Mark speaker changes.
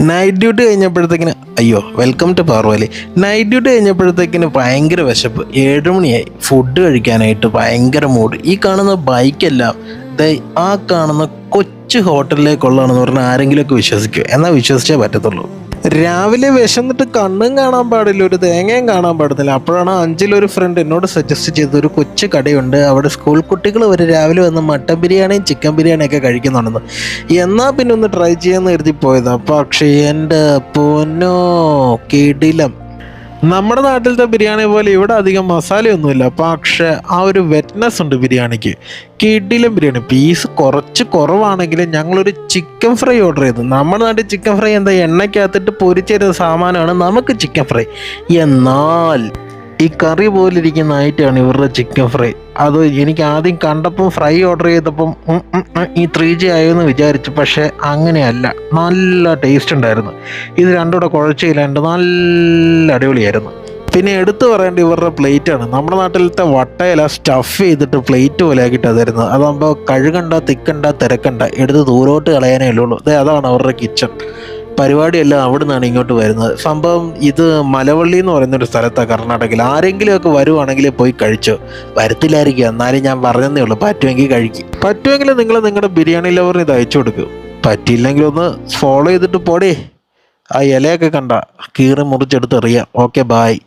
Speaker 1: Night duty കഴിഞ്ഞപ്പോഴത്തേക്കിന് അയ്യോ welcome to പാർവലി. Night duty കഴിഞ്ഞപ്പോഴത്തേക്കിന് ഭയങ്കര വിശപ്പ്. 7 മണിയായി. ഫുഡ് കഴിക്കാനായിട്ട് ഭയങ്കര മൂഡ്. ഈ കാണുന്ന ബൈക്കെല്ലാം ആ കാണുന്ന കൊച്ചു ഹോട്ടലിലേക്കുള്ളതാണെന്ന് പറഞ്ഞാൽ ആരെങ്കിലുമൊക്കെ വിശ്വസിക്കുമോ? എന്നാൽ വിശ്വസിച്ചേ പറ്റത്തുള്ളൂ. രാവിലെ വിശന്നിട്ട് കണ്ണും കാണാൻ പാടില്ല, ഒരു തേങ്ങയും കാണാൻ പാടില്ല. അപ്പോഴാണ് അഞ്ചിലൊരു ഫ്രണ്ട് എന്നോട് സജസ്റ്റ് ചെയ്തത് ഒരു കൊച്ചു കടയുണ്ട്, അവിടെ സ്കൂൾ കുട്ടികൾ വരെ രാവിലെ വന്ന് മട്ടൻ ബിരിയാണിയും ചിക്കൻ ബിരിയാണിയൊക്കെ കഴിക്കുന്നുണ്ടെന്ന്. എന്നാൽ പിന്നെ ഒന്ന് ട്രൈ ചെയ്യാമെന്ന് കരുതി പോയതാണ്. പക്ഷേ എൻ്റെ പൊന്നോ, കിടിലം. നമ്മുടെ നാട്ടിലത്തെ ബിരിയാണി പോലെ ഇവിടെ അധികം മസാലയൊന്നുമില്ല, പക്ഷേ ആ ഒരു വെറ്റ്നെസ് ഉണ്ട് ബിരിയാണിക്ക്. കിടിലം ബിരിയാണി. പീസ് കുറച്ച് കുറവാണെങ്കിലും ഞങ്ങളൊരു ചിക്കൻ ഫ്രൈ ഓർഡർ ചെയ്തു. നമ്മുടെ നാട്ടിൽ ചിക്കൻ ഫ്രൈ എന്താ എണ്ണയ്ക്കകത്തിട്ട് പൊരിച്ചൊരു സാമാനമാണ്, നമുക്ക് ചിക്കൻ ഫ്രൈ. എന്നാൽ ഈ കറി പോലിരിക്കുന്ന ഐറ്റമാണ് ഇവരുടെ ചിക്കൻ ഫ്രൈ. അത് എനിക്ക് ആദ്യം കണ്ടപ്പം ഫ്രൈ ഓർഡർ ചെയ്തപ്പം ഈ 3G ആയെന്ന് വിചാരിച്ചു. പക്ഷേ അങ്ങനെയല്ല, നല്ല ടേസ്റ്റ് ഉണ്ടായിരുന്നു. ഇത് രണ്ടും കൂടെ കുഴച്ചില്ലാണ്ട് നല്ല അടിപൊളിയായിരുന്നു. പിന്നെ എടുത്തു പറയേണ്ട ഇവരുടെ പ്ലേറ്റാണ്. നമ്മുടെ നാട്ടിലത്തെ വട്ടയില സ്റ്റഫ് ചെയ്തിട്ട് പ്ലേറ്റ് പോലെ ആക്കിയിട്ടാണ് തരുന്നത്. അതാകുമ്പോൾ കഴുകണ്ട, തിക്കണ്ട, തിരക്കണ്ട, എടുത്ത് ദൂരോട്ട് കളയാനേ ഉള്ളൂ. അതാണ് അവരുടെ കിച്ചൺ. പരിപാടിയെല്ലാം അവിടെ നിന്നാണ് ഇങ്ങോട്ട് വരുന്നത്. സംഭവം ഇത് മലവള്ളി എന്ന് പറയുന്നൊരു സ്ഥലത്താണ്, കർണാടകയിൽ. ആരെങ്കിലുമൊക്കെ വരുവാണെങ്കിൽ പോയി കഴിച്ചോ. വരത്തില്ലായിരിക്കും, എന്നാലും ഞാൻ പറഞ്ഞതേ ഉള്ളൂ. പറ്റുമെങ്കിൽ കഴിക്കും. പറ്റുമെങ്കിൽ നിങ്ങൾ നിങ്ങളുടെ ബിരിയാണി ലവറിന് ഇത് അയച്ചു കൊടുക്കും. പറ്റിയില്ലെങ്കിൽ ഒന്ന് ഫോളോ ചെയ്തിട്ട് പോടേ. ആ ഇലയൊക്കെ കണ്ട കീറി മുറിച്ചെടുത്ത് എറിയാം. Okay, bye.